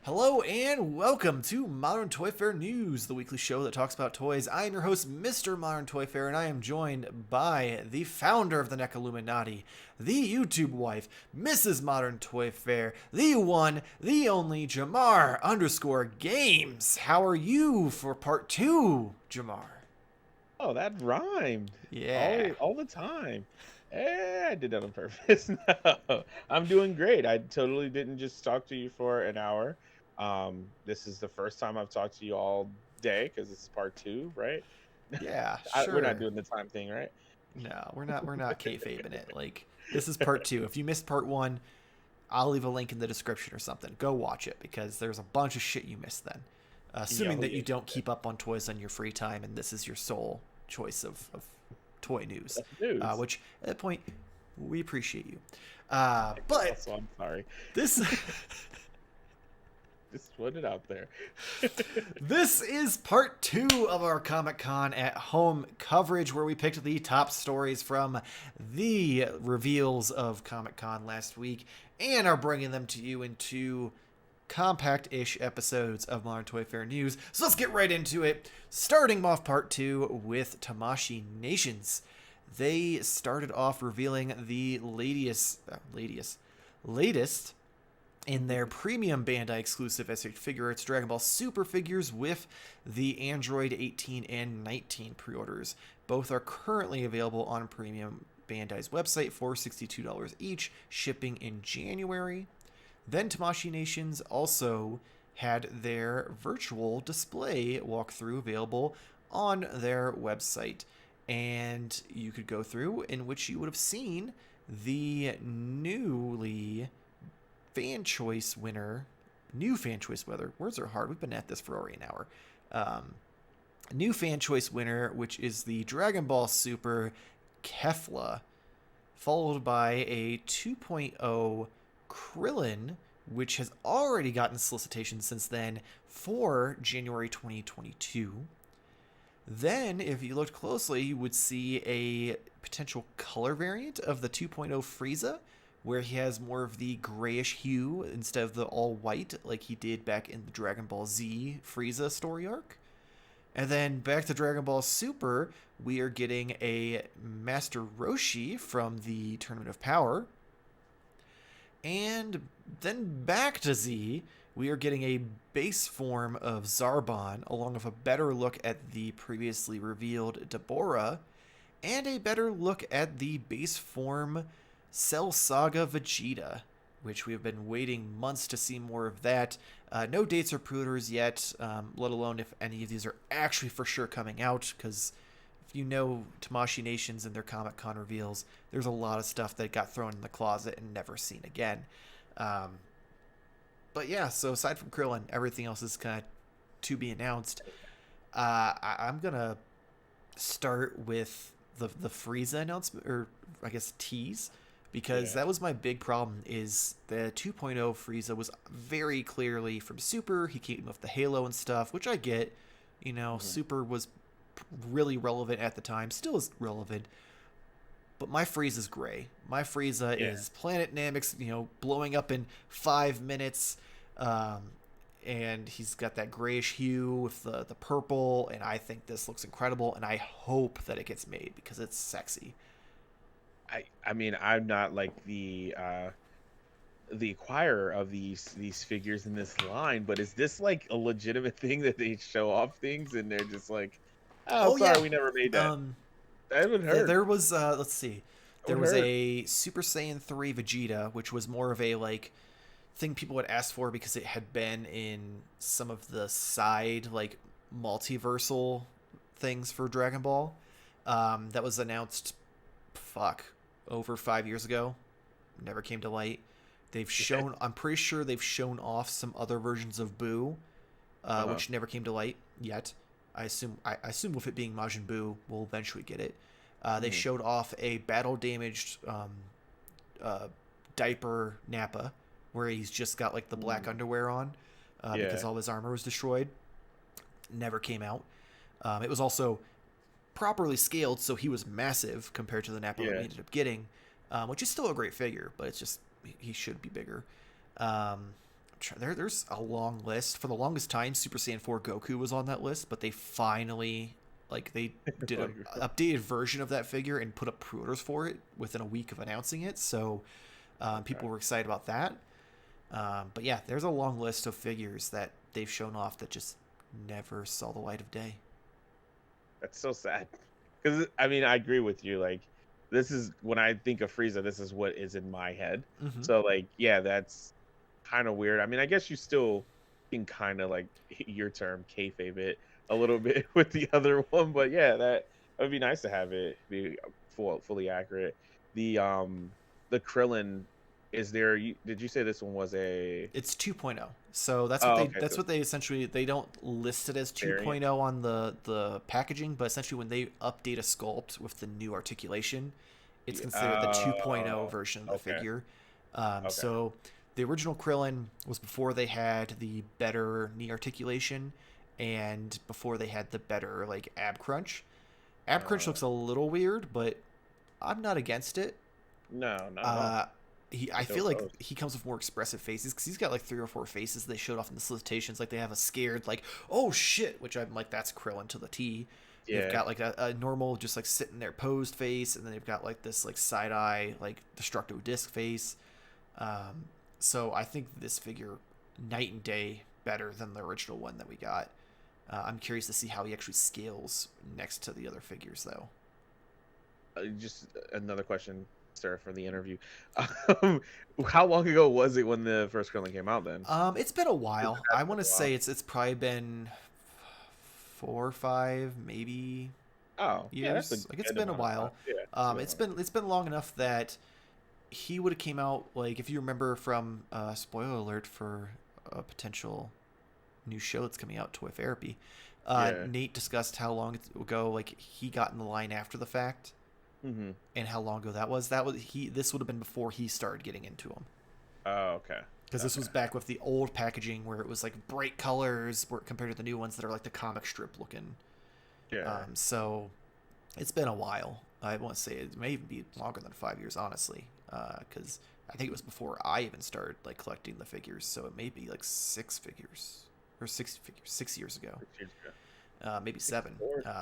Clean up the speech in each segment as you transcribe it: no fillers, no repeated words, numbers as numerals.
Hello and welcome to Modern Toy Fair News, the weekly show that talks about toys. I am your host, Mr. Modern Toy Fair, and I am joined by the founder of the NEC Illuminati, the YouTube wife, Mrs. Modern Toy Fair, the one, the only, Jamar_Games. How are you for part two, Jamar? Oh, that rhymed. Yeah. All the time. I did that on purpose. No, I'm doing great. I totally didn't just talk to you for an hour. This is the first time I've talked to you all day because this is part two, right? Yeah, We're not sure. doing the time thing, right? No, we're not kayfabing it. Like, this is part two. If you missed part one, I'll leave a link in the description or something. Go watch it because there's a bunch of shit you missed then. Assuming that you don't keep up on toys on your free time and this is your sole choice of toy news. That's news. Which, at that point, we appreciate you. But Also, I'm sorry. this Just put it out there. this is part two of our Comic-Con at Home coverage, where we picked the top stories from the reveals of Comic-Con last week and are bringing them to you into compact-ish episodes of Modern Toy Fair News. So let's get right into it, starting off part two with Tamashii Nations. They started off revealing the latest in their premium Bandai exclusive SH Figuarts Dragon Ball Super figures with the Android 18 and 19 pre-orders. Both are currently available on premium Bandai's website for $62 each, shipping in January. Then Tamashii Nations also had their virtual display walkthrough available on their website. And you could go through, in which you would have seen the new fan choice winner. Words are hard. We've been at this for already an hour. New fan choice winner, which is the Dragon Ball Super Kefla, followed by a 2.0 Krillin, which has already gotten solicitation since then for January 2022. Then, if you looked closely, you would see a potential color variant of the 2.0 Frieza, where he has more of the grayish hue instead of the all white like he did back in the Dragon Ball Z Frieza story arc. And then back to Dragon Ball Super, we are getting a Master Roshi from the Tournament of Power. And then back to Z, we are getting a base form of Zarbon, along with a better look at the previously revealed Deborah, and a better look at the base form Cell Saga Vegeta, which we have been waiting months to see more of that. No dates or pre-orders yet, let alone if any of these are actually for sure coming out, because if you know Tamashii Nations and their Comic-Con reveals, there's a lot of stuff that got thrown in the closet and never seen again. But yeah, so aside from Krillin, everything else is kind of to be announced. I'm going to start with the Frieza announcement, or I guess tease, because that was my big problem. Is the 2.0 Frieza was very clearly from Super. He came with the Halo and stuff, which I get. You know, Super was really relevant at the time, still is relevant. But my Frieza is gray. My Frieza is Planet Namex, blowing up in 5 minutes. And he's got that grayish hue with the purple. And I think this looks incredible. And I hope that it gets made because it's sexy. I mean, I'm not like the acquirer of these figures in this line, but is this like a legitimate thing that they show off things and they're just like, oh sorry, we never made that? That would hurt. There was let's see, there was a Super Saiyan 3 Vegeta, which was more of a like thing people would ask for because it had been in some of the side like multiversal things for Dragon Ball. That was announced over 5 years ago. Never came to light. They've shown, I'm pretty sure they've shown off some other versions of Buu, which never came to light yet. I assume with it being Majin Buu, we'll eventually get it. They showed off a battle-damaged diaper Nappa, where he's just got like the black underwear on because all his armor was destroyed. Never came out. It was also properly scaled, so he was massive compared to the Nappa that we ended up getting, which is still a great figure, but it's just he should be bigger. There's a long list. For the longest time, Super Saiyan 4 Goku was on that list, but they finally, like, they did a updated version of that figure and put up pre-orders for it within a week of announcing it. So people were excited about that. But yeah, there's a long list of figures that they've shown off that just never saw the light of day. That's so sad. Because I mean, I agree with you. Like, this is when I think of Frieza, this is what is in my head. Mm-hmm. So like, yeah, that's kind of weird. I mean, I guess you still can kind of like your term kayfabe it a little bit with the other one, but yeah, that would be nice to have it be fully accurate. The Krillin, is there? Did you say this one was a? It's 2.0. So that's what Oh, they okay. that's what they essentially, they don't list it as 2.0 on the packaging, but essentially when they update a sculpt with the new articulation, it's considered the 2.0 version of the figure. So the original Krillin was before they had the better knee articulation and before they had the better like ab crunch. Ab crunch looks a little weird, but I'm not against it. No, not I feel like he comes with more expressive faces because he's got like 3 or 4 faces they showed off in the solicitations. Like they have a scared, like, oh shit, which I'm like, that's Krillin to the T. Yeah. They've got like a normal, just like sitting there posed face, and then they've got like this like side eye, like destructo disc face. So I think this figure night and day better than the original one that we got. I'm curious to see how he actually scales next to the other figures, though. Just another question, sir, for the interview. How long ago was it when the first Krillin came out then? It's been a while. I want to say it's probably been 4 or 5, maybe. Oh, years. Yeah, like it's been a while. Yeah, it's been long enough that he would have came out, like, if you remember from spoiler alert for a potential new show that's coming out, Toy Therapy. Nate discussed how long ago like he got in the line after the fact. Mm-hmm. And how long ago that was. This would have been before he started getting into them. Oh, okay. Because this was back with the old packaging where it was like bright colors compared to the new ones that are like the comic strip looking. Yeah. So it's been a while. I want to say it may even be longer than 5 years, honestly. Because I think it was before I even started like collecting the figures. So it may be like 6 figures or 6 figures 6 years ago. 6 years ago. Maybe 7.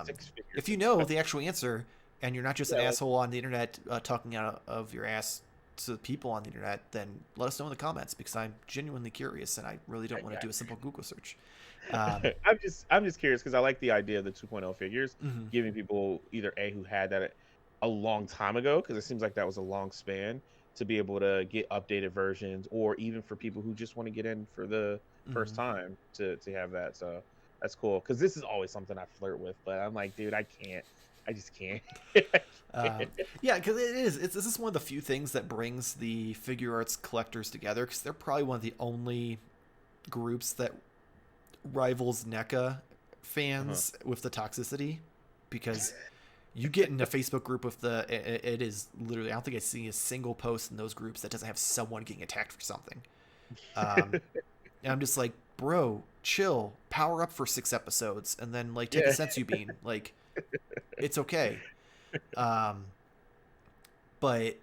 6 figures. If you know the actual answer. And you're not just an asshole on the internet talking out of your ass to people on the internet, then let us know in the comments, because I'm genuinely curious and I really don't want to do a simple Google search. I'm just curious because I like the idea of the 2.0 figures, giving people either who had that a long time ago, because it seems like that was a long span, to be able to get updated versions, or even for people who just want to get in for the first time to have that. So that's cool, because this is always something I flirt with, but I'm like, dude, I just can't. Yeah, because this is one of the few things that brings the figure arts collectors together, because they're probably one of the only groups that rivals NECA fans with the toxicity, because you get in a Facebook group with it is literally, I don't think I see a single post in those groups that doesn't have someone getting attacked for something. And I'm just like, bro, chill, power up for 6 episodes, and then like take a sensu bean, like. It's okay. But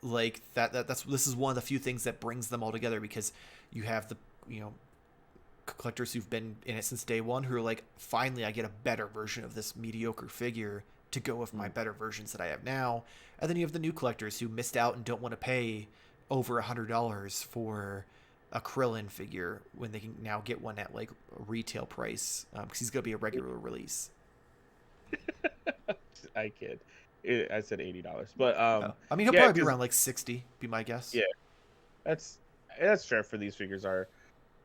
like this is one of the few things that brings them all together, because you have the collectors who've been in it since day one who are like, finally I get a better version of this mediocre figure to go with my better versions that I have now. And then you have the new collectors who missed out and don't want to pay over $100 for a Krillin figure when they can now get one at like a retail price, because he's going to be a regular release. I kid. I said $80, but I mean, he'll probably be around like 60, be my guess. Yeah, that's fair for these figures.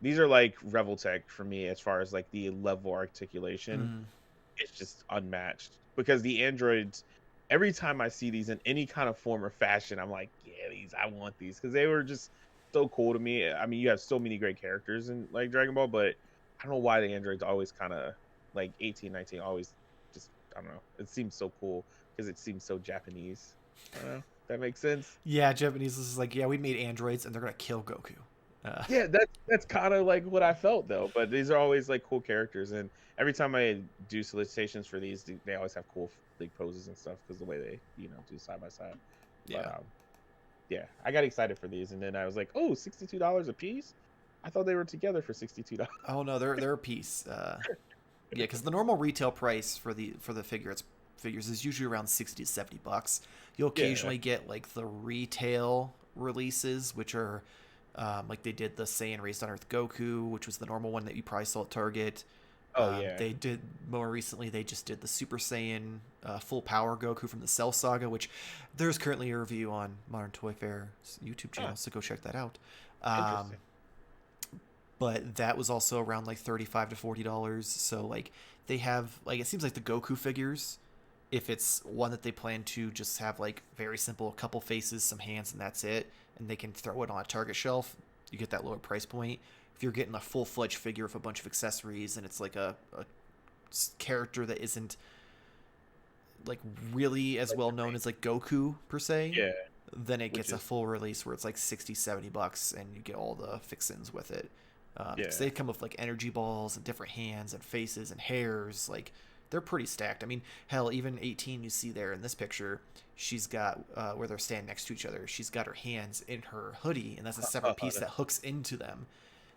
These are like Revoltech for me as far as like the level articulation. It's just unmatched, because the androids, every time I see these in any kind of form or fashion, I'm like, yeah, I want these, because they were just so cool to me. I mean, you have so many great characters in like Dragon Ball, but I don't know why the androids always kind of like 18, 19 always. I don't know. It seems so cool because it seems so Japanese. I don't know. That makes sense. Yeah, Japanese is like, yeah, we made androids and they're gonna kill Goku. Yeah, that's kind of like what I felt though. But these are always like cool characters, and every time I do solicitations for these, they always have cool like poses and stuff, because the way they do side by side. Yeah. But, yeah, I got excited for these, and then I was like, oh, $62 a piece. I thought they were together for $62. Oh no, they're a piece. Yeah, because the normal retail price for the figures is usually around 60 to 70 bucks. You'll Yeah. occasionally get like the retail releases, which are like they did the Saiyan Raised on Earth Goku, which was the normal one that you probably saw at Target. Oh yeah. They did more recently. They just did the Super Saiyan Full Power Goku from the Cell Saga, which there's currently a review on Modern Toy Fair's YouTube channel, Huh. so go check that out. Um, Interesting. but that was also around like $35 to $40. So like they have like it seems like the Goku figures, if it's one that they plan to just have like very simple, a couple faces, some hands, and that's it, and they can throw it on a Target shelf, you get that lower price point. If you're getting a full-fledged figure with a bunch of accessories and it's like a character that isn't like really as Like well the known main. as like Goku per se, Yeah, then it which gets a is full release where it's like 60 $70 and you get all the fixins with it, because yeah. they come with like energy balls and different hands and faces and hairs. Like they're pretty stacked. I mean, hell, even 18 you see there in this picture, she's got where they're standing next to each other, she's got her hands in her hoodie, and that's a separate piece that hooks into them.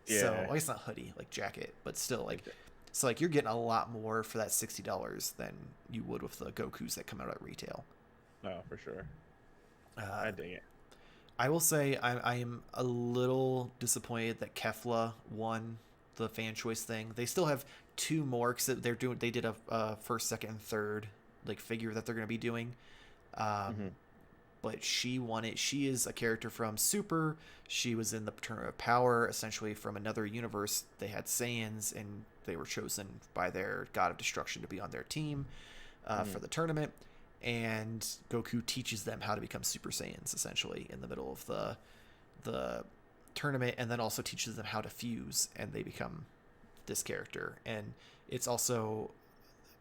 So Yeah. I guess not hoodie, like jacket, but still like, Exactly. so like you're getting a lot more for that $60 than you would with the Gokus that come out at retail. No, for sure. Uh, I dig it. I will say I am a little disappointed that Kefla won the fan choice thing. They still have two more because they're doing. They did a first, second, and third like figure that they're going to be doing. Um, Hmm. but she won it. She is a character from Super. She was in the Tournament of Power, essentially from another universe. They had Saiyans, and they were chosen by their God of Destruction to be on their team for the tournament. And Goku teaches them how to become Super Saiyans, essentially, in the middle of the tournament, and then also teaches them how to fuse, and they become this character. And it's also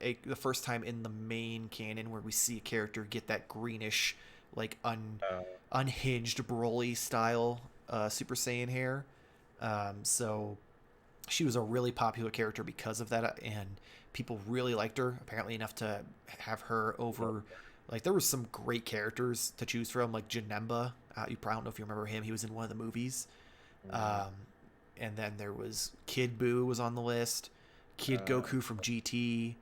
the first time in the main canon where we see a character get that greenish, like Uh, unhinged Broly style Super Saiyan hair. So she was a really popular character because of that, and people really liked her. Apparently enough to have her over. Like there was some great characters to choose from, like Janemba. You probably don't know if you remember him. He was in one of the movies. mm, Um, and then there was Kid Buu was on the list. Kid uh, Goku from GT.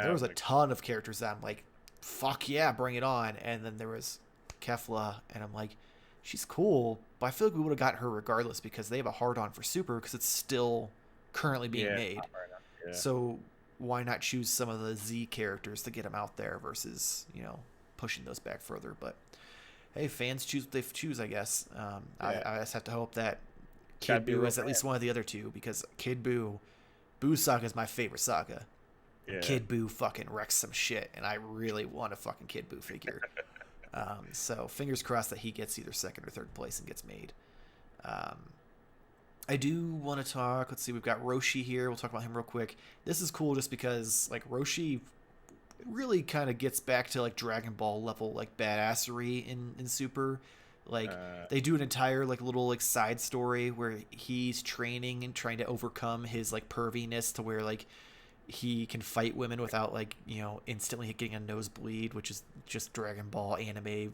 There oh was a my, ton of characters that I'm like, fuck yeah, bring it on. And then there was Kefla, and I'm like, she's cool, but I feel like we would have gotten her regardless because they have a hard on for Super because it's still currently being yeah, made. not right now. Yeah. So why not choose some of the Z characters to get them out there versus pushing those back further? But hey, fans choose what they choose, I guess. Yeah. I just have to hope that Gotta Kid be a Buu real is at fan. least one of the other two because Boo's saga is my favorite saga. Yeah. Kid Buu fucking wrecks some shit, and I really want a fucking Kid Buu figure. So fingers crossed that he gets either second or third place and gets made. Um, I do want to talk. Let's see, we've got Roshi here. We'll talk about him real quick. This is cool just because like Roshi really kind of gets back to like Dragon Ball level like badassery in Super. Like Uh, they do an entire like little like side story where he's training and trying to overcome his like perviness to where like he can fight women without like instantly getting a nosebleed, which is just Dragon Ball anime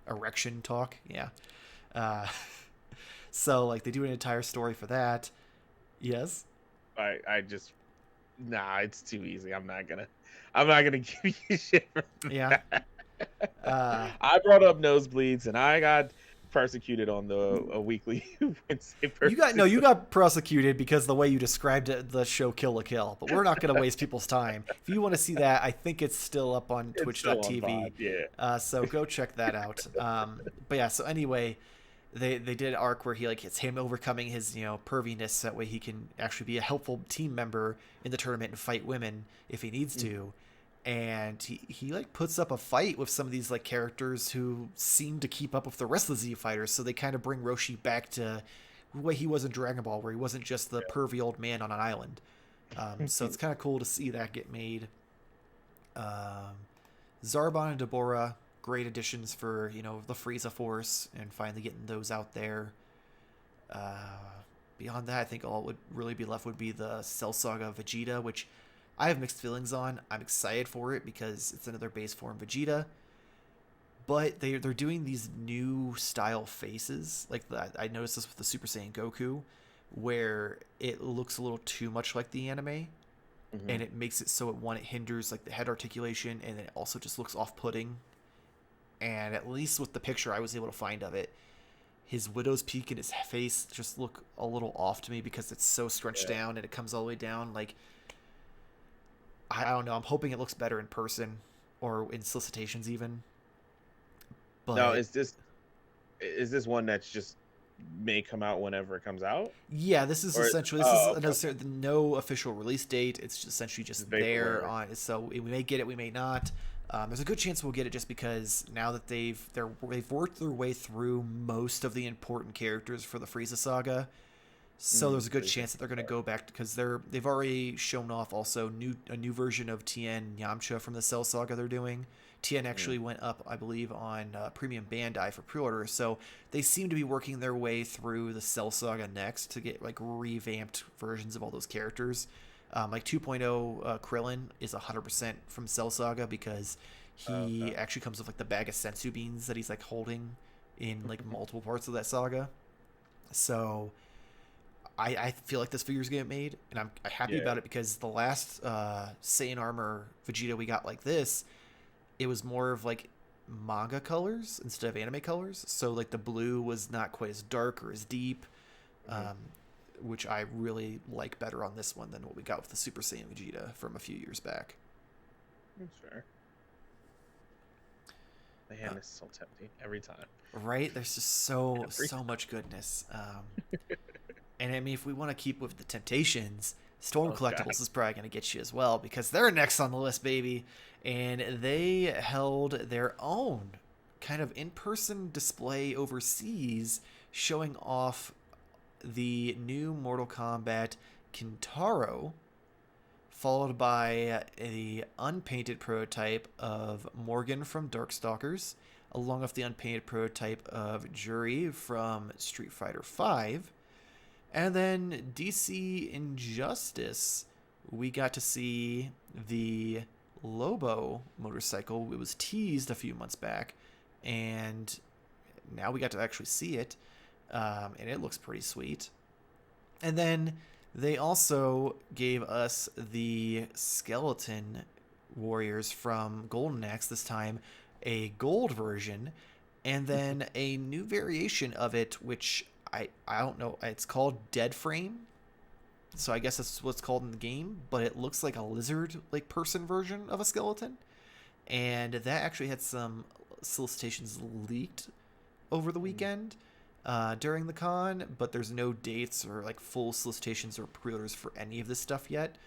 erection talk. Yeah. Uh, so like they do an entire story for that. Yes. I just nah, it's too easy. I'm not gonna give you shit for Yeah. that. Uh, I brought up nosebleeds and I got persecuted on the a weekly Wednesday you got no, versus. you got prosecuted because the way you described it, the show Kill la Kill. But we're not going to waste people's time. If you want to see that, I think it's still up on It's still on Twitch.tv. VOD, yeah. So go check that out. But yeah, so anyway, they did an arc where he like it's him overcoming his perviness, that way he can actually be a helpful team member in the tournament and fight women if he needs to. And he like puts up a fight with some of these like characters who seem to keep up with the rest of the Z fighters, so they kind of bring Roshi back to the way he was in Dragon Ball, where he wasn't just the pervy old man on an island. So it's kind of cool to see that get made. Zarbon and Deborah, great additions for the Frieza Force, and finally getting those out there. Beyond that, I think all would really be left would be the Cell Saga Vegeta, which I have mixed feelings on. I'm excited for it because it's another base form Vegeta, but they're doing these new style faces. Like I noticed this with the Super Saiyan Goku, where it looks a little too much like the anime, and it makes it so it hinders like the head articulation, and it also just looks off-putting. And at least with the picture I was able to find of it, his widow's peak and his face just look a little off to me because it's so scrunched down and it comes all the way down. Like, I don't know. I'm hoping it looks better in person or in solicitations even. But now, is this one that's just may come out whenever it comes out? Yeah, this is essentially no official release date. It's essentially just there on. So we may get it, we may not. There's a good chance we'll get it just because now that they've worked their way through most of the important characters for the Frieza saga, so there's a good chance that they're going to go back because they've already shown off also a new version of Tien Yamcha from the Cell saga they're doing. Tien actually went up, I believe, on Premium Bandai for pre-order, so they seem to be working their way through the Cell saga next to get like revamped versions of all those characters. Like 2.0 Krillin is 100% from Cell Saga because he actually comes with like the bag of sensu beans that he's like holding in like multiple parts of that saga. So I feel like this figure's gonna get made, and I'm happy about it because the last Saiyan Armor Vegeta we got like this, it was more of like manga colors instead of anime colors. So like the blue was not quite as dark or as deep. Which I really like better on this one than what we got with the Super Saiyan Vegeta from a few years back. That's fair. Man, it's so tempting every time. Right? There's just so much goodness. And I mean, if we want to keep with the temptations, Storm Collectibles is probably going to get you as well because they're next on the list, baby. And they held their own kind of in-person display overseas showing off the new Mortal Kombat Kitaro, followed by the unpainted prototype of Morgan from Darkstalkers, along with the unpainted prototype of Juri from Street Fighter V. And then DC Injustice, we got to see the Lobo motorcycle. It was teased a few months back, and now we got to actually see it. And it looks pretty sweet. And then they also gave us the Skeleton Warriors from Golden Axe, this time a gold version, and then a new variation of it, which I don't know, it's called Dead Frame. So I guess that's what's called in the game, but it looks like a lizard like person version of a skeleton. And that actually had some solicitations leaked over the weekend. During the con, but there's no dates or like full solicitations or pre-orders for any of this stuff yet.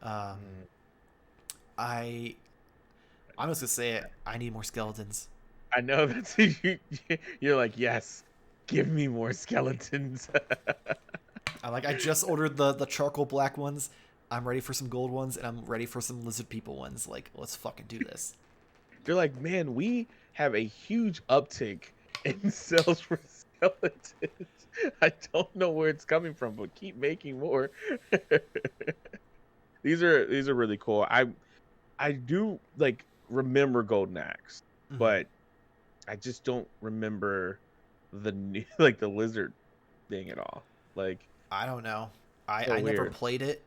I'm just gonna say it. I need more skeletons. I know that's you're like, yes, give me more skeletons. I just ordered the charcoal black ones. I'm ready for some gold ones, and I'm ready for some lizard people ones. Like, let's fucking do this. They're like, man, we have a huge uptick in sales for skeletons. I don't know where it's coming from, but keep making more. These are really cool. I do like remember Golden Axe, but I just don't remember the new, like the lizard thing at all. Like, I don't know. I never played it,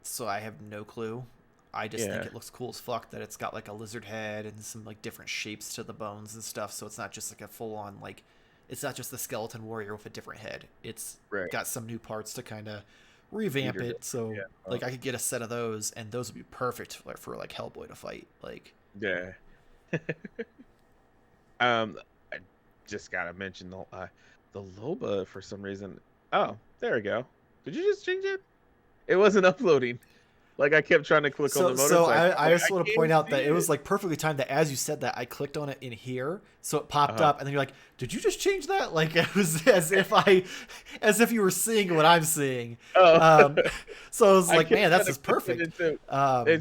so I have no clue. I just think it looks cool as fuck that it's got like a lizard head and some like different shapes to the bones and stuff. So it's not just like a full on like, it's not just the skeleton warrior with a different head. It's got some new parts to kind of revamp it. So like I could get a set of those, and those would be perfect for like Hellboy to fight. Like, yeah. I just gotta mention the Loba for some reason. Oh, there we go. Did you just change it? It wasn't uploading. Like, I kept trying to click on the motorcycle. So I just want to point out that it was like perfectly timed that as you said that, I clicked on it in here, so it popped up, and then you're like, "Did you just change that?" Like, it was as if you were seeing what I'm seeing. Oh. So I was like, "Man, that's just perfect." It kept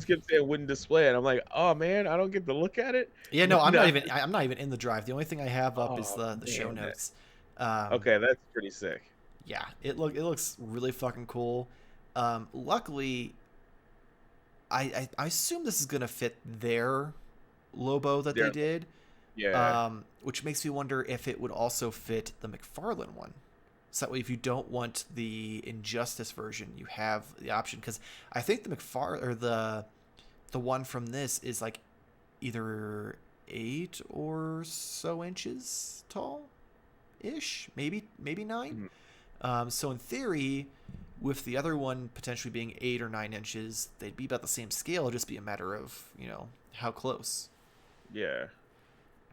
saying it wouldn't display it. I'm like, "Oh man, I don't get to look at it." Yeah, no, I'm not even in the drive. The only thing I have up is the show notes. Okay, that's pretty sick. Yeah, it looks really fucking cool. Luckily, I assume this is gonna fit their Lobo that they did. Yeah. Which makes me wonder if it would also fit the McFarlane one. So that way, if you don't want the Injustice version, you have the option. Because I think the the one from this is like either 8 or so inches tall, ish, maybe 9. Mhm. So in theory, with the other one potentially being 8 or 9 inches, they'd be about the same scale. It'd just be a matter of how close. Yeah.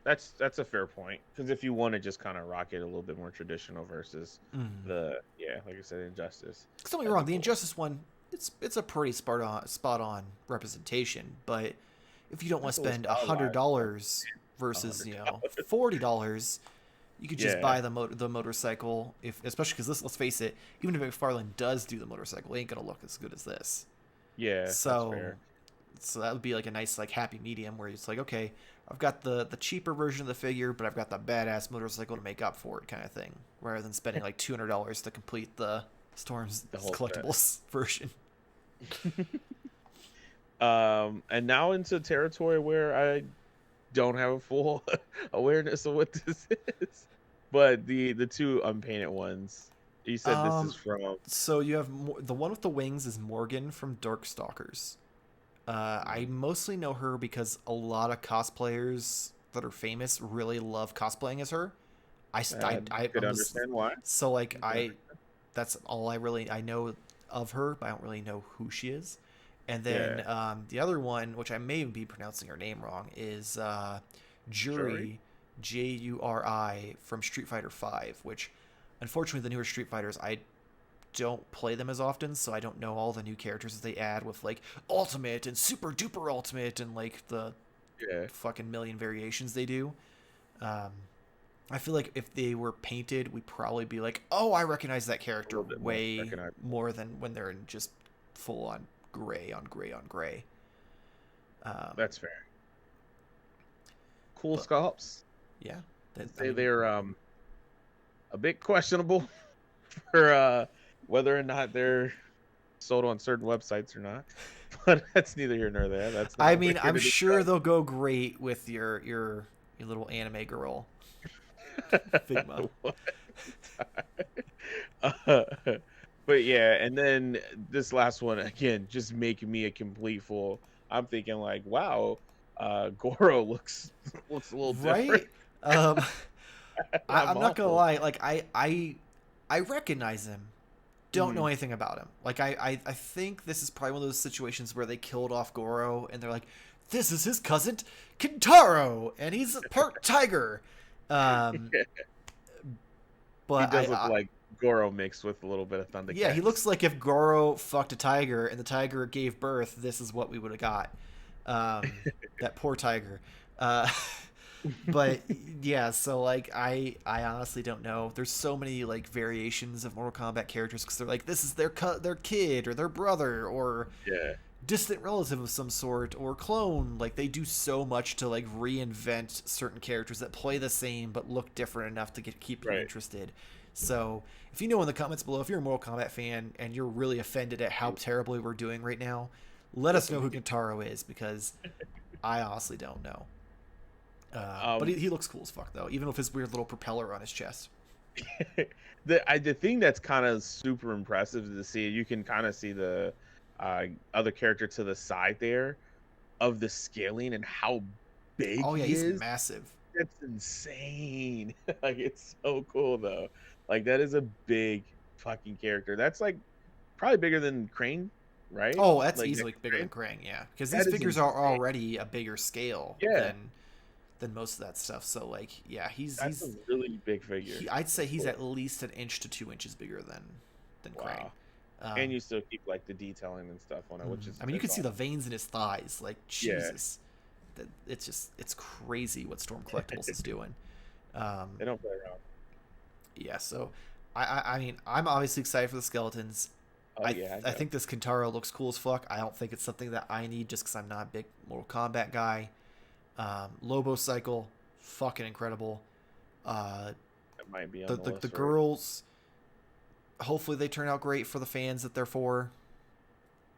That's a fair point, because if you want to just kind of rock it a little bit more traditional versus Mm. like I said, Injustice, Don't get me that'd wrong, be the cool. Injustice one, it's a pretty spot on representation, but if you don't want That's to a little spend stylized, but $100 versus $100. $40, you could just Yeah, buy the motorcycle. If especially because this, let's face it, even if McFarlane does do the motorcycle, it ain't gonna look as good as this. yeah, that's So fair. so that would be like a nice like happy medium where it's like, okay, I've got the cheaper version of the figure, but I've got the badass motorcycle to make up for it, kind of thing, rather than spending like $200 to complete the Storm's The whole set. collectibles version. And now into territory where I don't have a full awareness of what this is, but the two unpainted ones. You said this is Um, from. so you have the one with the wings is Morgan from Darkstalkers. I mostly know her because a lot of cosplayers that are famous really love cosplaying as her. Could I'm just understand why. so like I could under- that's all I know of her, but I don't really know who she is. And then Yeah, the other one, which I may be pronouncing her name wrong, is Shuri. Juri, Juri from Street Fighter V. Which, unfortunately, the newer Street Fighters I don't play them as often, so I don't know all the new characters that they add with like Ultimate and Super Duper Ultimate and like the Yeah, fucking million variations they do. Um, I feel like if they were painted, we'd probably be like, "Oh, I recognize that a character little bit more way recognizable. more than when they're in just full on gray on gray on gray." Um, That's fair. Cool but sculpts. yeah, I'd I say mean, they're a bit questionable for whether or not they're sold on certain websites or not. But that's neither here nor there. That's not what we're here I'm to sure discuss. they'll go great with your little anime girl Figma. What? Uh, but yeah, and then this last one again, just making me a complete fool. I'm thinking like, wow, Goro looks a little different. Right? Um, I'm I'm not gonna awful. lie. Like I recognize him. Don't know Mhm. anything about him. Like I think this is probably one of those situations where they killed off Goro and they're like, this is his cousin Kintaro, and he's part tiger. Um, He but does look like Goro mixed with a little bit of yeah, he Thundercats. looks like if Goro fucked a tiger and the tiger gave birth, this is what we would have got. That poor tiger. Uh, but yeah, so like I honestly don't know. There's so many like variations of Mortal Kombat characters because they're like this is their kid or their brother or Yeah, distant relative of some sort or clone. Like they do so much to like reinvent certain characters that play the same but look different enough to keep you right. interested. So if you know in the comments below, if you're a Mortal Kombat fan and you're really offended at how terribly we're doing right now, let us know who Kintaro is because I honestly don't know. But Um, he looks cool as fuck though, even with his weird little propeller on his chest. the thing that's kind of super impressive to see, you can kind of see the other character to the side there of the scaling and how big Oh yeah, he he's is. massive. It's insane. Like it's so cool though. Like that is a big fucking character. That's like probably bigger than Crane, right? Oh, that's Like easily next to bigger than Crane. Krang, yeah, because these That is figures are insane. already a bigger scale Yeah, than most of that stuff. So like, yeah, that's a really big figure. I'd say he's Cool. at least an inch to 2 inches bigger than Krang. Wow. And you still keep like the detailing and stuff on it, I mean, you is can see the awesome. veins in his thighs. Like Yeah, Jesus, it's crazy what Storm Collectibles is doing. Um, they don't play around. yeah, so I mean, I'm obviously excited for the skeletons. Oh yeah, I I know. think this Kintaro looks cool as fuck. I don't think it's something that I need just because I'm not a big Mortal Kombat guy. Lobo Cycle, fucking incredible. Uh, It might be on the the the list for. girls, hopefully they turn out great for the fans that they're for.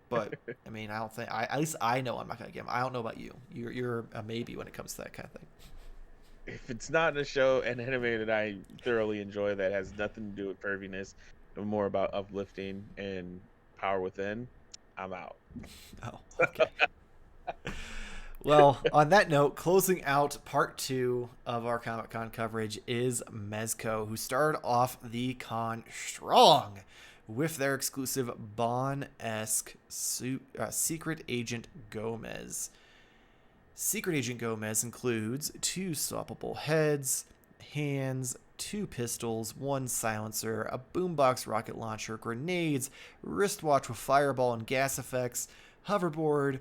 But I mean, I don't think at least I know I'm not gonna get them. I don't know about you. You're a maybe when it comes to that kind of thing. if it's not a show, an anime that I thoroughly enjoy that has nothing to do with perviness and more about uplifting and power within, I'm out. Oh, okay. Well, on that note, closing out part 2 of our Comic Con coverage is Mezco, who started off the con strong with their exclusive Bond-esque Secret Agent Gomez. Secret Agent Gomez includes 2 swappable heads, hands, 2 pistols, 1 silencer, a boombox rocket launcher, grenades, wristwatch with fireball and gas effects, hoverboard,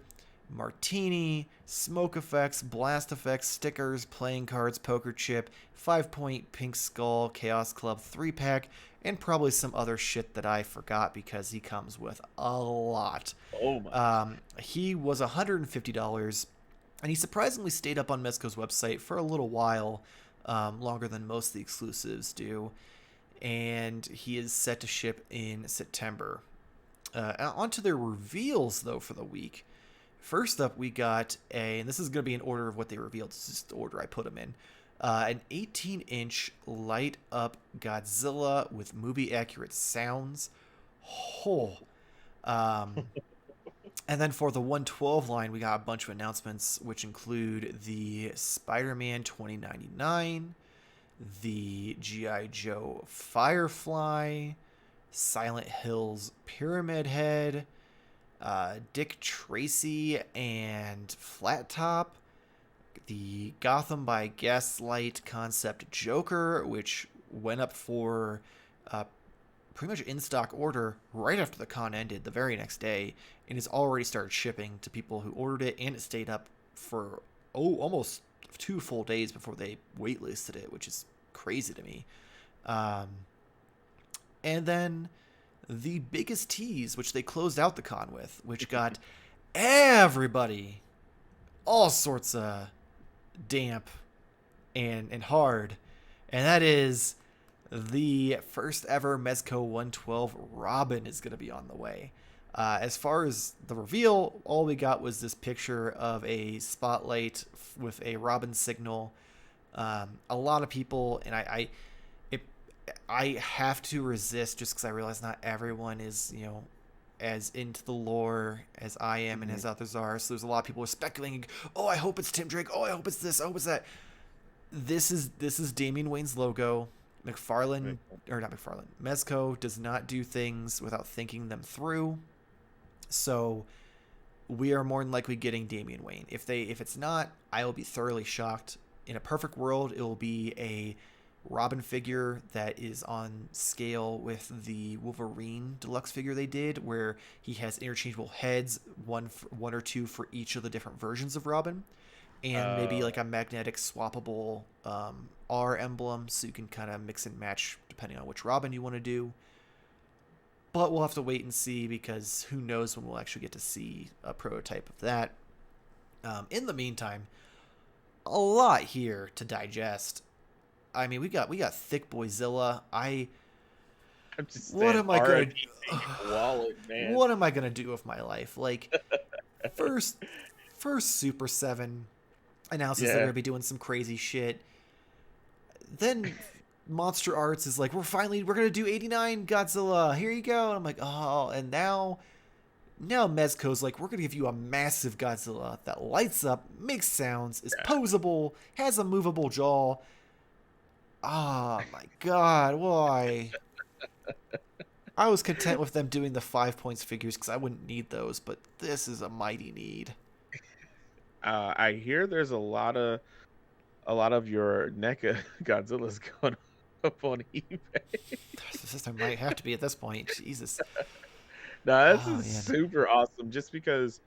martini, smoke effects, blast effects, stickers, playing cards, poker chip, 5-point pink skull, Chaos Club 3-pack, and probably some other shit that I forgot because he comes with a lot. Oh my. He was $150, and he surprisingly stayed up on Mezco's website for a little while, longer than most of the exclusives do, and he is set to ship in September. On to their reveals, though, for the week. First up, we got and this is going to be in order of what they revealed. This is the order I put them in. An 18-inch light-up Godzilla with movie-accurate sounds. Oh. And then for the 112 line, we got a bunch of announcements, which include the Spider-Man 2099, the G.I. Joe Firefly, Silent Hill's Pyramid Head, Dick Tracy and Flat Top, the Gotham by Gaslight concept Joker, which went up for pretty much in stock order right after the con ended, the very next day, and has already started shipping to people who ordered it, and it stayed up for almost 2 full days before they waitlisted it, which is crazy to me. And then the biggest tease, which they closed out the con with, which got everybody all sorts of damp and hard, and that is the first ever Mezco 112 Robin is going to be on the way. As far as the reveal, all we got was this picture of a spotlight with a Robin signal. A lot of people, and I have to resist just because I realize not everyone is, as into the lore as I am and as others are. So there's a lot of people who are speculating, oh, I hope it's Tim Drake. Oh, I hope it's this. I hope it's that. This is Damian Wayne's logo. Mezco does not do things without thinking them through. So we are more than likely getting Damian Wayne. If it's not, I will be thoroughly shocked. In a perfect world, it will be a Robin figure that is on scale with the Wolverine deluxe figure they did, where he has interchangeable heads, one or two for each of the different versions of Robin, and maybe like a magnetic swappable R emblem, so you can kind of mix and match depending on which Robin you want to do. But we'll have to wait and see, because who knows when we'll actually get to see a prototype of that. In the meantime, a lot here to digest. I mean, we got Thick Boyzilla. What am I gonna do with my life? Like, first Super 7 announces they're gonna be doing some crazy shit. Then Monster Arts is like, we're gonna do 89 Godzilla. Here you go. And I'm like, oh, and now Mezco's like, we're gonna give you a massive Godzilla that lights up, makes sounds, is posable, has a movable jaw. Oh my god, why? I was content with them doing the 5 points figures because I wouldn't need those, but this is a mighty need. I hear there's a lot of your NECA Godzillas going up on eBay. There might have to be at this point. Jesus. No, this is super awesome. Just because,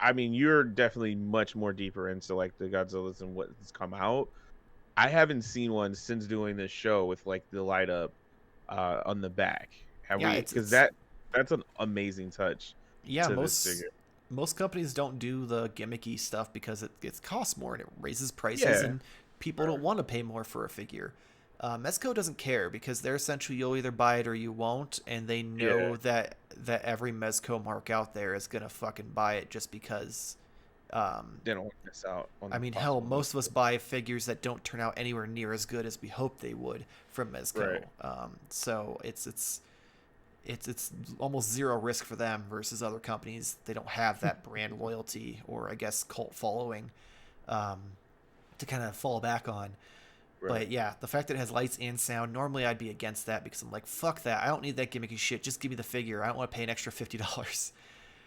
I mean, you're definitely much more deeper into like the Godzillas and what's come out. I haven't seen one since doing this show with like the light up on the back. Have we? Because that's an amazing touch. Yeah, most companies don't do the gimmicky stuff because it costs more and it raises prices, and people don't want to pay more for a figure. Mezco doesn't care, because they're essentially, you'll either buy it or you won't, and they know that every Mezco mark out there is gonna fucking buy it just because They don't want to miss out on I the mean, hell, possible most of us meat. buy figures that don't turn out anywhere near as good as we hope they would from Mezco. Right. So it's almost zero risk for them versus other companies. They don't have that brand loyalty or I guess cult following um, to kind of fall back on. Right. But yeah, the fact that it has lights and sound, normally I'd be against that because I'm like, fuck that. I don't need that gimmicky shit. Just give me the figure. I don't want to pay an extra $50.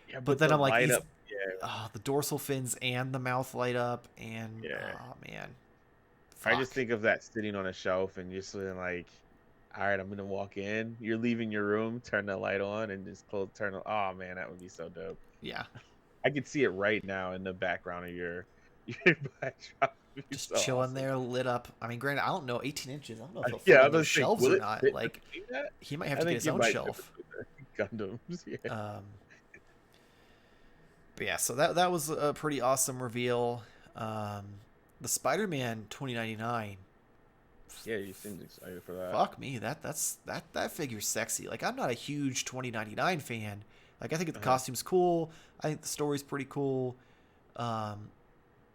Yeah, But but then the I'm like, light these up. Yeah. the dorsal fins and the mouth light up, and Yeah. oh man, I just fuck. think of that sitting on a shelf and just feeling like, all right, I'm gonna walk in. You're leaving your room, turn the light on, and just close, turn. Oh man, that would be so dope. Yeah, I could see it right now in the background of your your backdrop. It'd be just so chilling awesome. there, lit up. I mean, granted, I don't know, 18 inches. I don't know if it'll fit Yeah, I on was gonna those say, shelves will or it not. fit Like, between that? he might have I to get think his it own might fit shelf. between the Gundams. Yeah. Um, but yeah, so that was a pretty awesome reveal. Um, the Spider-Man 2099. Yeah, you seemed excited for that. Fuck me, that figure's sexy. Like, I'm not a huge 2099 fan. Like, I think the Uh-huh. costume's cool. I think the story's pretty cool. Um,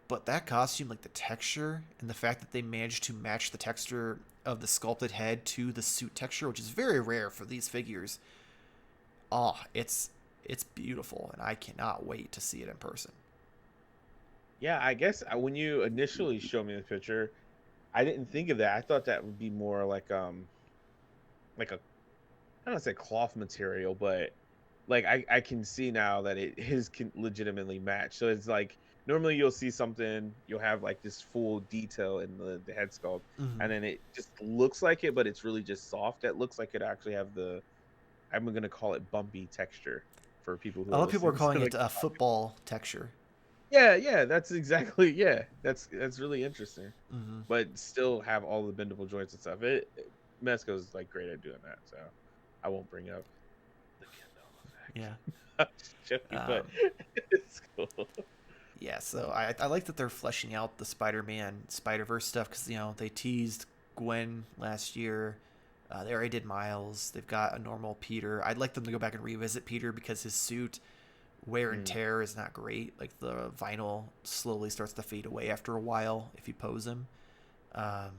but that costume, like the texture and the fact that they managed to match the texture of the sculpted head to the suit texture, which is very rare for these figures. Oh, it's beautiful, and I cannot wait to see it in person. Yeah, I guess when you initially showed me the picture, I didn't think of that. I thought that would be more like a I don't want to say cloth material, but like I can see now that it is legitimately matched. So it's like normally you'll see something, you'll have like this full detail in the head sculpt, Mm-hmm. and then it just looks like it, but it's really just soft. It looks like it actually have the I'm gonna call it bumpy texture for people who A are lot of people are listening to calling the it a football texture. yeah, yeah, that's exactly yeah. That's really interesting. Mm-hmm. But still have all the bendable joints and stuff. Mezco's like great at doing that, so I won't bring up the Kindle effect. Yeah. I'm just joking, but Um, it's cool. yeah. So I like that they're fleshing out the Spider-Man Spider Verse stuff because they teased Gwen last year. They already did Miles. They've got a normal Peter. I'd like them to go back and revisit Peter because his suit wear and Mm, tear is not great. Like the vinyl slowly starts to fade away after a while if you pose him. Um,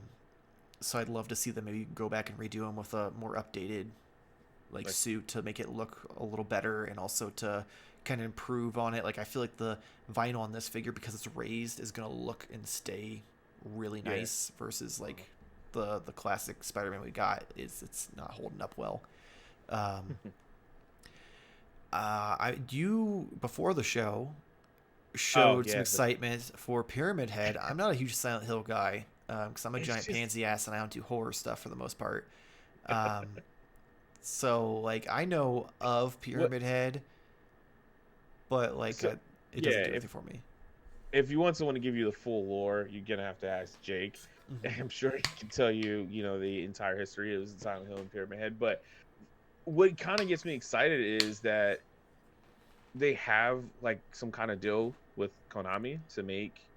so I'd love to see them maybe go back and redo him with a more updated like like suit to make it look a little better and also to kind of improve on it. Like I feel like the vinyl on this figure because it's raised is gonna look and stay really yeah. nice versus like the classic Spider-Man we got is it's not holding up well. Um, you before the show Oh showed some yeah, excitement for Pyramid Head. I'm not a huge Silent Hill guy because I'm a it's giant just pansy ass and I don't do horror stuff for the most part. Um, so like I know of what Pyramid Head, but like so it doesn't yeah. do anything for me. If you want someone to give you the full lore, you're gonna have to ask Jake. Hmm. I'm sure he can tell you, the entire history of Silent Hill and Pyramid Head. But what kind of gets me excited is that they have like some kind of deal with Konami to make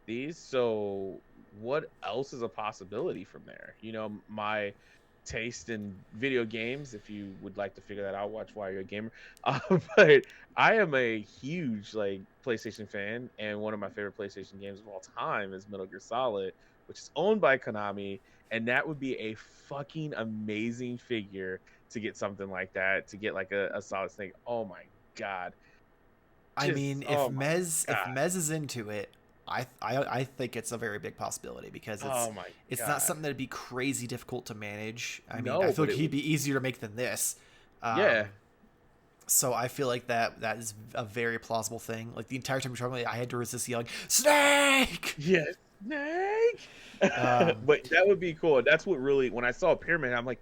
these. So what else is a possibility from there? My taste in video games, if you would like to figure that out, watch Why You're a Gamer. But I am a huge like PlayStation fan, and one of my favorite PlayStation games of all time is Metal Gear Solid, which is owned by Konami, and that would be a fucking amazing figure to get something like that, to get like a Solid Snake. Oh my god. I mean, Oh my If god. Mez is into it, I think it's a very big possibility because Oh my it's not god. something that'd be crazy difficult to manage. I mean, I No, feel but like it he'd would. be easier to make than this. Um, Yeah. so I feel like that is a very plausible thing. Like the entire time we're talking, I had to resist yelling "Snake." Yes. Snake. Um, But that would be cool. That's what really when I saw Pyramid, I'm like,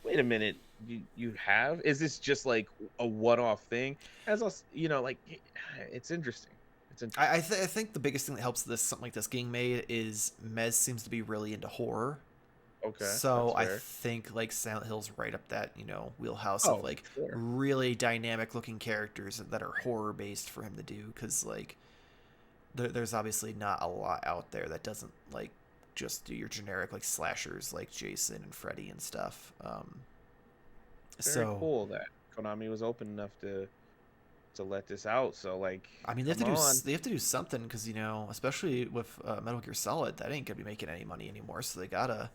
wait a minute. You have? Is this just like a one-off thing? As us, like it's interesting. It's interesting. I think the biggest thing that helps this something like this getting made is Mez seems to be really into horror. Okay, that's So I fair. think like Silent Hill's right up that wheelhouse of Oh, like for sure. really dynamic looking characters that are horror based for him to do because like there's obviously not a lot out there that doesn't like just do your generic like slashers like Jason and Freddy and stuff. Very So cool that Konami was open enough to to let this out. So like, I mean, come on. they have to do something because especially with Metal Gear Solid, that ain't gonna be making any money anymore. So they gotta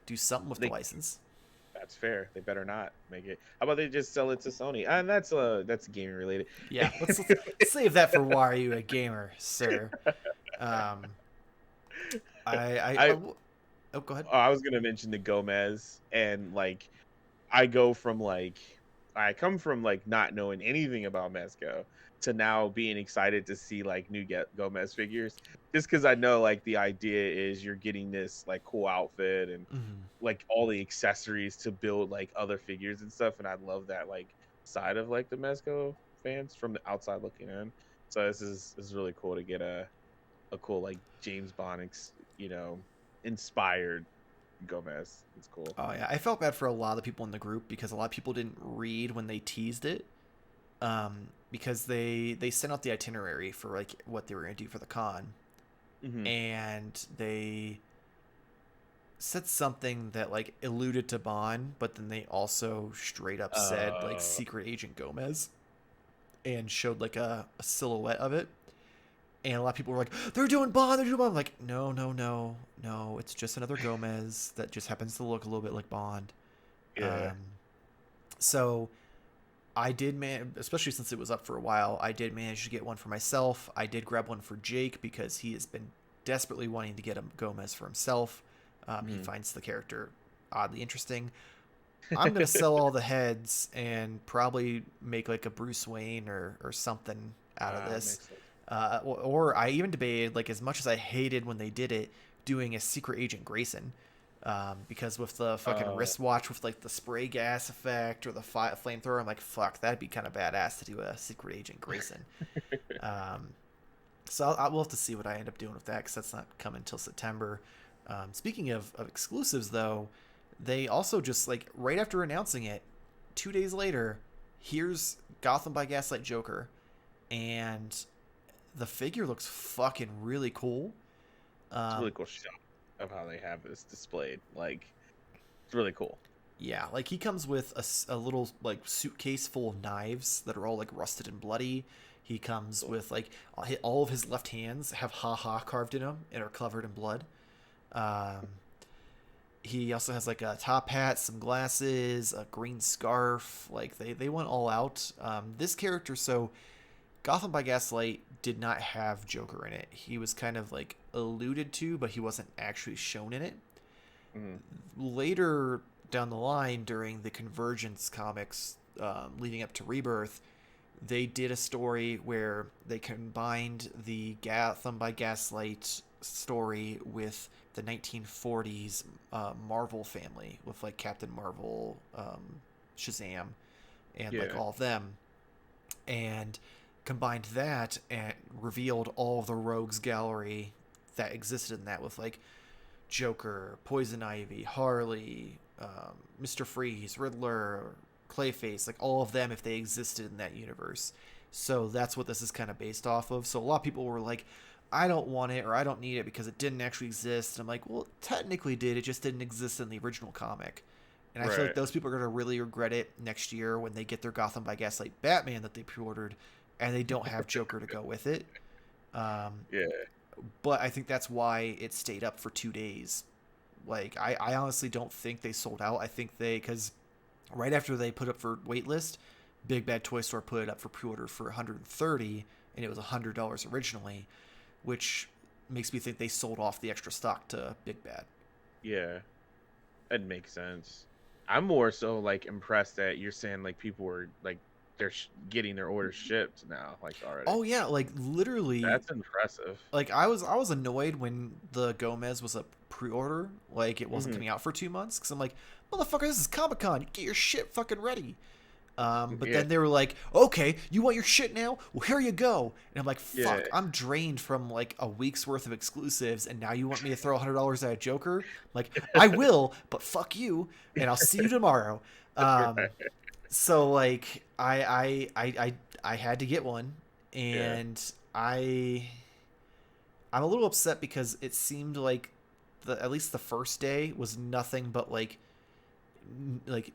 do something with the They license. That's fair. They better not make it. How about they just sell it to Sony? And that's gaming related. Yeah, let's save that for why are you a gamer, sir. Um, I oh, go ahead. I was gonna mention the Gomez, and like I go from like I come from like not knowing anything about Mezco to now being excited to see like new Gomez figures, just because I know like the idea is you're getting this like cool outfit and Hmm. like all the accessories to build like other figures and stuff, and I love that like side of like the Mezco fans from the outside looking in. So this is really cool to get a cool like James Bond inspired Gomez. It's cool. Oh yeah, I felt bad for a lot of the people in the group because a lot of people didn't read when they teased it. Because they sent out the itinerary for like what they were gonna do for the con, Hmm. and they said something that like alluded to Bond, but then they also straight up said like Uh, Secret Agent Gomez and showed like a silhouette of it. And a lot of people were like, they're doing Bond, they're doing Bond. I'm like, no, no, no, no. It's just another Gomez that just happens to look a little bit like Bond. yeah. Um, so I did especially since it was up for a while, I did manage to get one for myself. I did grab one for Jake because he has been desperately wanting to get a Gomez for himself. He Mhm. finds the character oddly interesting. I'm gonna sell all the heads and probably make like a Bruce Wayne or something out of this. Makes sense. Or I even debated like as much as I hated when they did it, doing a Secret Agent Grayson. Because with the fucking Uh, wristwatch with like the spray gas effect or the flamethrower, I'm like, fuck, that'd be kind of badass to do a Secret Agent Grayson. Um, so I will have to see what I end up doing with that because that's not coming until September. Speaking of exclusives, though, they also just like right after announcing it, 2 days later, here's Gotham by Gaslight Joker, and the figure looks fucking really cool. it's a really Um, cool shot of how they have this displayed. Like, it's really cool. Yeah, like he comes with a little like suitcase full of knives that are all like rusted and bloody. He comes Cool. with like all of his left hands have ha ha carved in them and are covered in blood. Um, he also has like a top hat, some glasses, a green scarf. Like they went all out. This character, so Gotham by Gaslight did not have Joker in it. He was kind of like alluded to, but he wasn't actually shown in it. Mhm. Later down the line during the Convergence comics leading up to Rebirth, they did a story where they combined the Gotham by Gaslight story with the 1940s Marvel family with like Captain Marvel, Shazam, and like Yeah. all of them, and combined that and revealed all of the rogues gallery that existed in that with like Joker, Poison Ivy, Harley, Mr. Freeze, Riddler, Clayface, like all of them if they existed in that universe. So that's what this is kind of based off of. So a lot of people were like, I don't want it or I don't need it because it didn't actually exist. And I'm like, well, it technically did. It just didn't exist in the original comic. And I feel like Right. those people are going to really regret it next year when they get their Gotham by Gaslight Batman that they pre ordered and they don't have Joker to go with it. Um, Yeah. but I think that's why it stayed up for 2 days. Like, I honestly don't think they sold out. I think because right after they put up for waitlist, Big Bad Toy Store put it up for pre order for 130 and it was $100 originally, which makes me think they sold off the extra stock to Big Bad. Yeah. That makes sense. I'm more so like impressed that you're saying like people were like they're getting their orders shipped now, like already. Oh yeah, like literally, That's impressive. like I was annoyed when the Gomez was a pre-order, like it wasn't Hmm. coming out for 2 months, because I'm like, motherfucker, this is Comic Con, get your shit fucking ready. But Yeah. then they were like, okay, you want your shit now? Well, here you go. And I'm like, Yeah. fuck, I'm drained from like a week's worth of exclusives, and now you want me to throw $100 at a Joker? Like, I will, but fuck you, and I'll see you tomorrow. Um, Right. so like, I had to get one, Yeah. and I'm a little upset because it seemed like at least the first day was nothing but like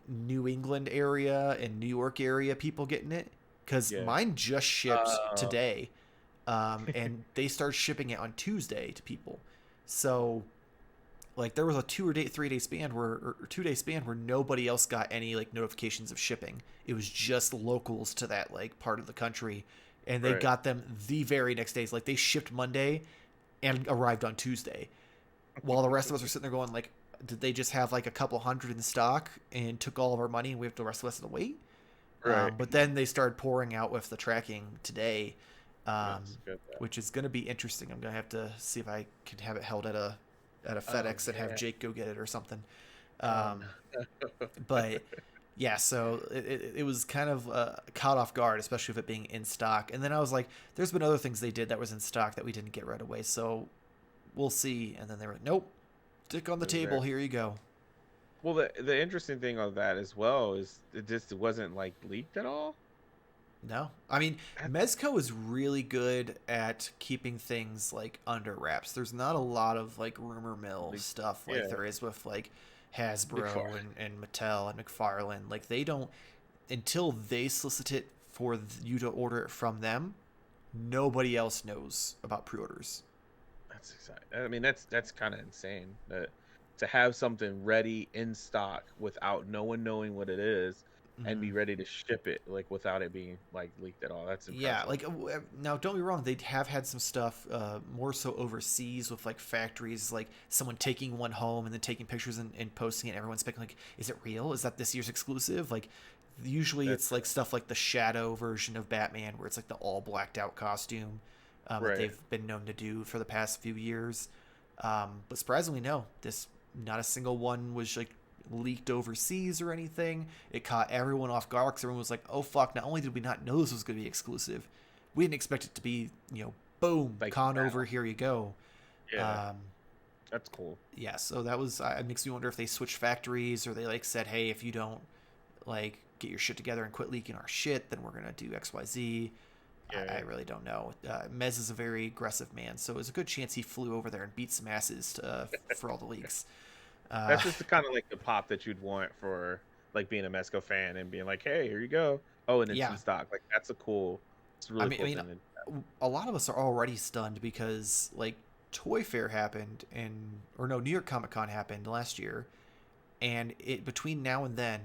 New England area and New York area people getting it. because Yeah. mine just shipped Uh, today, and they start shipping it on Tuesday to people. So like there was a 3 day span where or 2 day span where nobody else got any like notifications of shipping. It was just locals to that like part of the country, and they right. got them the very next day. Like they shipped Monday and arrived on Tuesday, while the rest of us are sitting there going like, did they just have like a couple hundred in stock and took all of our money and we have the rest of us to wait? Right. But then they started pouring out with the tracking today, That's good. which is going to be interesting. I'm going to have to see if I can have it held at a Oh FedEx and have yeah. Jake go get it or something. Oh Um, no. but yeah, so it was kind of caught off guard, especially with it being in stock. And then I was like, there's been other things they did that was in stock that we didn't get right away. So we'll see. And then they were like, nope, stick on the It was table. there. Here you go. Well, the interesting thing of that as well is it just wasn't like leaked at all. No, I mean, That's Mezco is really good at keeping things like under wraps. There's not a lot of like rumor mill leaked. stuff like Yeah. there is with like Big far. Hasbro and Mattel and McFarlane. Like they don't, until they solicit it for you to order it from them, nobody else knows about pre-orders. That's exciting. I mean, that's kind of insane that to have something ready in stock without no one knowing what it is and be Mhm. ready to ship it like without it being like leaked at all. That's Yeah, impressive. like now, don't be wrong. They have had some stuff more so overseas with like factories, like someone taking one home and then taking pictures and posting it. And everyone's speculating, like, is it real? Is that this year's exclusive? Like, usually That's it's like stuff like the Shadow version of Batman, where it's like the all blacked out costume that right. they've been known to do for the past few years. But surprisingly, no, this not a single one was like leaked overseas or anything. It caught everyone off guard because everyone was like, "Oh fuck!" Not only did we not know this was going to be exclusive, we didn't expect it to be, boom, Like con now. over. Here you go. Yeah. Um, That's cool. yeah, so that was. It makes me wonder if they switched factories or they like said, "Hey, if you don't like get your shit together and quit leaking our shit, then we're gonna do X, Y, Z." I Yeah. really don't know. Mez is a very aggressive man, so it was a good chance he flew over there and beat some asses for all the leaks. Uh, That's just the kind of like the pop that you'd want for like being a Mezco fan and being like, "Hey, here you go." Oh, and it's yeah, in stock. Like that's a cool. It's a I really mean, I cool mean, thing. a lot of us are already stunned because like Toy Fair happened or no, New York Comic Con happened last year, and it between now and then,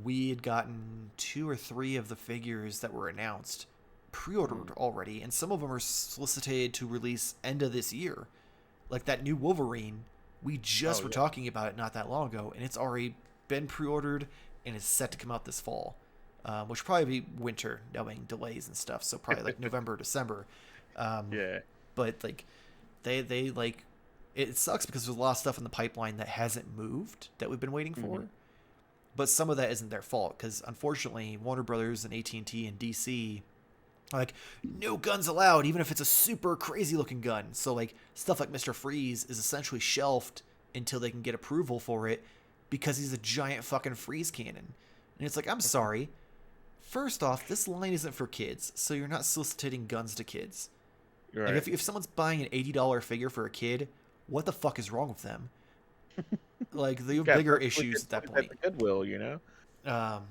we had gotten 2 or 3 of the figures that were announced pre-ordered Mm. already, and some of them are solicited to release end of this year. Like that new Wolverine, we just Oh were yeah. talking about it not that long ago, and it's already been pre-ordered and is set to come out this fall, which will probably be winter, knowing delays and stuff. So probably like November, December. Um, Yeah. but like they like it sucks because there's a lot of stuff in the pipeline that hasn't moved that we've been waiting Hmm. for. But some of that isn't their fault because unfortunately Warner Brothers and AT&T and DC are like no guns allowed even if it's a super crazy looking gun. So like stuff like Mr. Freeze is essentially shelved until they can get approval for it because he's a giant fucking freeze cannon. And it's like, I'm sorry. First off, this line isn't for kids, so you're not soliciting guns to kids. You're Like right. if someone's buying an $80 figure for a kid, what the fuck is wrong with them? Like they have Yeah, bigger perfectly issues good at that place at point. the Goodwill, you know. Um,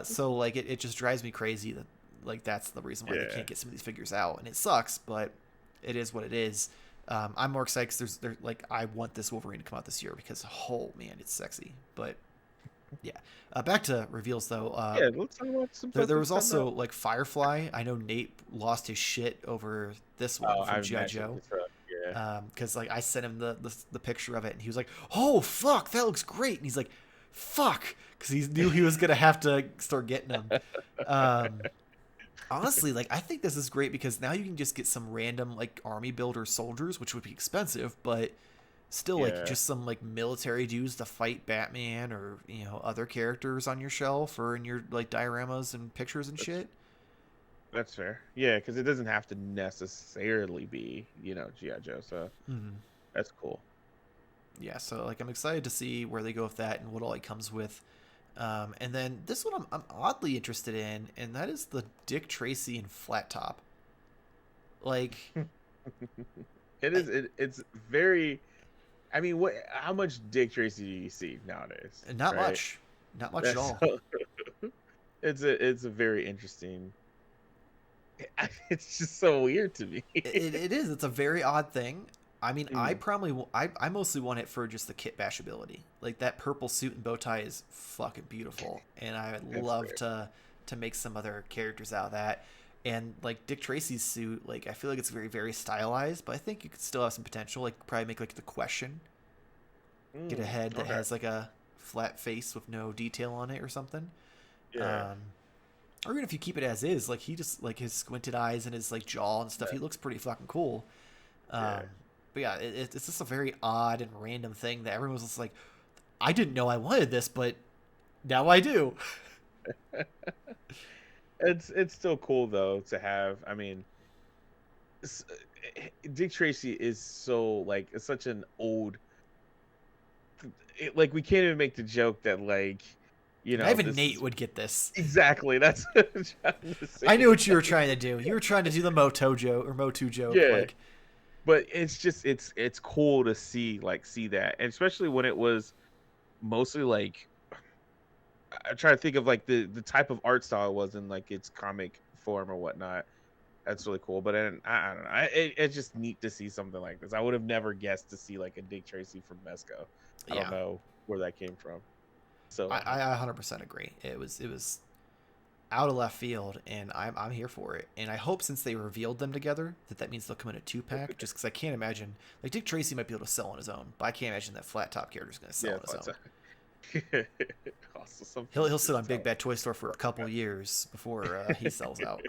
so like it just drives me crazy that like that's the reason why they Yeah. can't get some of these figures out, and it sucks, but it is what it is. I'm more excited because there's like I want this Wolverine to come out this year because oh man, it's sexy. But yeah, back to reveals though. Yeah, let's talk about some There, stuff there that's was coming also up. like Firefly. I know Nate lost his shit over this one Oh, from I GI imagine Joe. it's yeah. Because like I sent him the picture of it, and he was like, "Oh fuck, that looks great!" And he's like, "Fuck," because he knew he was gonna have to start getting them. Um, honestly, like I think this is great because now you can just get some random like army builder soldiers, which would be expensive, but still like Yeah, just some like military dudes to fight Batman or other characters on your shelf or in your like dioramas and pictures and that's shit. that's fair. Yeah, because it doesn't have to necessarily be, GI Joe. So Mhm. that's cool. Yeah, so like I'm excited to see where they go with that and what all it comes with. And then this one I'm oddly interested in, and that is the Dick Tracy and Flat Top. Like, It I, is. It's very. I mean, what? How much Dick Tracy do you see nowadays? not Right. much, not much at That's all. so, It's a very interesting. It's just so weird to me. It is. It's a very odd thing. I mean, Mm, I mostly want it for just the kit bashability. Like that purple suit and bow tie is fucking beautiful, and I would that's love fair. to make some other characters out of that. And like Dick Tracy's suit, like I feel like it's very stylized, but I think you could still have some potential. Like probably make like the question, get a head that Okay. has like a flat face with no detail on it or something. Yeah. Um, or even if you keep it as is, like he just like his squinted eyes and his like jaw and stuff, he looks pretty fucking cool. Yeah. Um, but yeah, it's just a very odd and random thing that everyone was just like, I didn't know I wanted this, but now I do. It's still cool though to have. I mean, s- Dick Tracy is so like it's such an old. Like we can't even make the joke that like, Not even this Nate is would get this. exactly that's what I'm trying to I knew say. what you were trying to do. You were trying to do the Moto joke or Motu joke, Yeah, like, but it's just it's cool to see that, and especially when it was mostly like I'm trying to think of like the type of art style it was in like its comic form or whatnot. That's really cool. But then I don't know. It's just neat to see something like this. I would have never guessed to see like a Dick Tracy from Mezco. I don't yeah, know where that came from. So I 100% agree. It was out of left field, and I'm here for it. And I hope since they revealed them together that means they'll come in a 2-pack. Just because I can't imagine like Dick Tracy might be able to sell on his own, but I can't imagine that flat top character is going to sell yeah, on his own. also something He'll sit just on Big tell Bad Toy Store for a couple years before he sells out.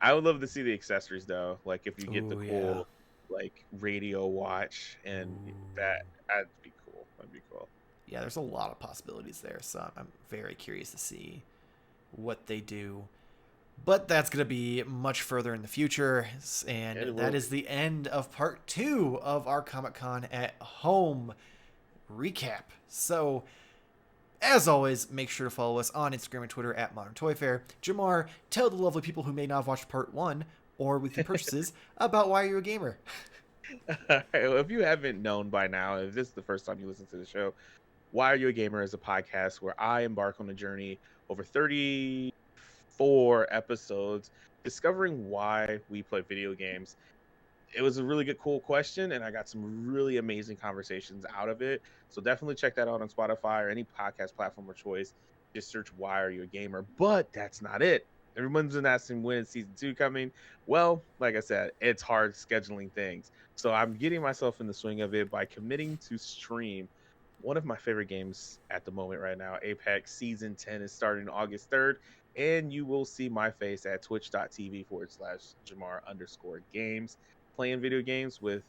I would love to see the accessories though. Like if you get the Oh yeah. cool like radio watch and Ooh. that'd be cool. That'd be cool. Yeah, there's a lot of possibilities there, so I'm very curious to see what they do. But that's going to be much further in the future, and It will that is be. the end of part 2 of our Comic Con at Home recap. So, as always, make sure to follow us on Instagram and Twitter at Modern Toy Fair. Jamar, tell the lovely people who may not have watched part 1 or weekly purchases about why you're a gamer. Alright, well, if you haven't known by now, if this is the first time you listen to the show, Why Are You a Gamer is a podcast where I embark on a journey over 34 episodes discovering why we play video games. It was a really good, cool question, and I got some really amazing conversations out of it. So definitely check that out on Spotify or any podcast platform of choice. Just search Why Are You a Gamer? But that's not it. Everyone's been asking when is season 2 coming. Well, like I said, it's hard scheduling things. So I'm getting myself in the swing of it by committing to stream one of my favorite games at the moment right now. Apex Season 10 is starting August 3rd, and you will see my face at twitch.tv/Jamar_games playing video games with,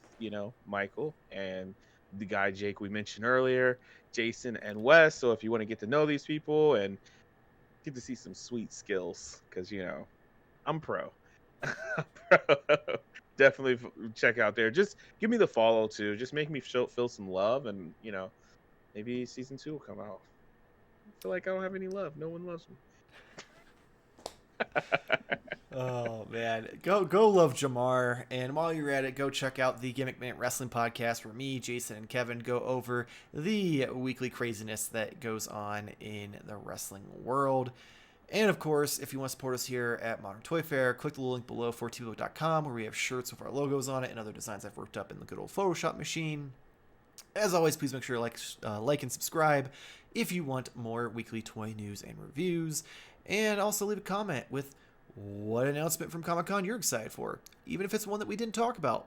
Michael and the guy Jake we mentioned earlier, Jason and Wes. So if you want to get to know these people and get to see some sweet skills, because, I'm pro. I'm pro. Definitely check out there. Just give me the follow too. Just make me feel some love, and maybe season 2 will come out. I feel like I don't have any love. No one loves me. Oh man, go love Jamar, and while you're at it, go check out the Gimmick Minute Wrestling Podcast, where me, Jason, and Kevin go over the weekly craziness that goes on in the wrestling world. And of course, if you want to support us here at Modern Toy Fair, click the little link below for tbook.com, where we have shirts with our logos on it and other designs I've worked up in the good old Photoshop machine. As always, please make sure to like and subscribe if you want more weekly toy news and reviews. And also leave a comment with what announcement from Comic Con you're excited for, even if it's one that we didn't talk about.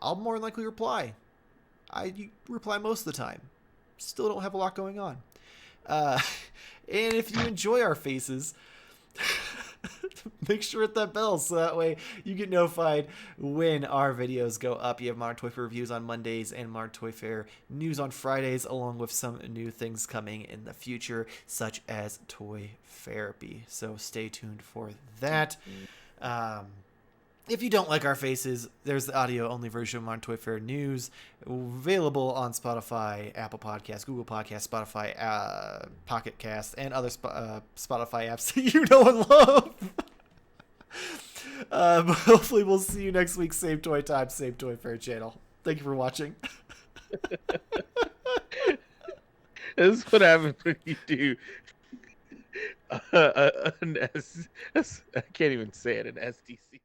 I'll more than likely reply. I reply most of the time. Still don't have a lot going on. Uh, and if you enjoy our faces, make sure to hit that bell so that way you get notified when our videos go up. You have Modern Toy Fair reviews on Mondays and Modern Toy Fair news on Fridays, along with some new things coming in the future, such as toy therapy. So stay tuned for that. If you don't like our faces, there's the audio-only version of Modern Toy Fair News, available on Spotify, Apple Podcasts, Google Podcasts, Spotify, Pocket Cast, and other Spotify apps that you know and love. Hopefully we'll see you next week. Same toy time, same Toy Fair channel. Thank you for watching. This is what happens when you do an I can't even say it, an SDCC.